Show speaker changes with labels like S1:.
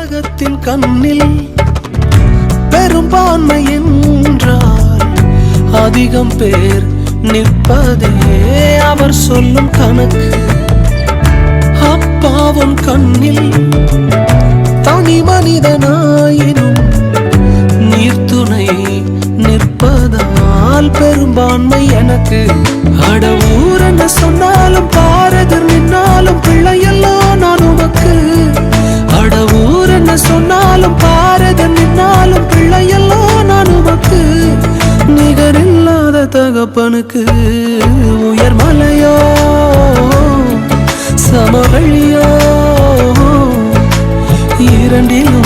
S1: உலகத்தின் கண்ணில் பெரும்பான்மை என்றால் அதிகம் பேர் நிற்பதே அவர் சொல்லும் கணக்கு. அப்பாவும் கண்ணில் தனி மனிதனாயினும் நீர்த்துணை நிற்பதால் பெரும்பான்மை எனக்கு. அட ஊர் என்ன சொன்னாலும் பாரதர் நின்னாலும் பிள்ளையெல்லாம் நான் உனக்கு. அட ஊர் என்ன சொன்னாலும் பாரதர் நின்னாலும் பிள்ளையெல்லாம் நான் உனக்கு. நிகரில்லாத தகப்பனுக்கு உயர் மலையோ சமவெளியோ இரண்டிலும்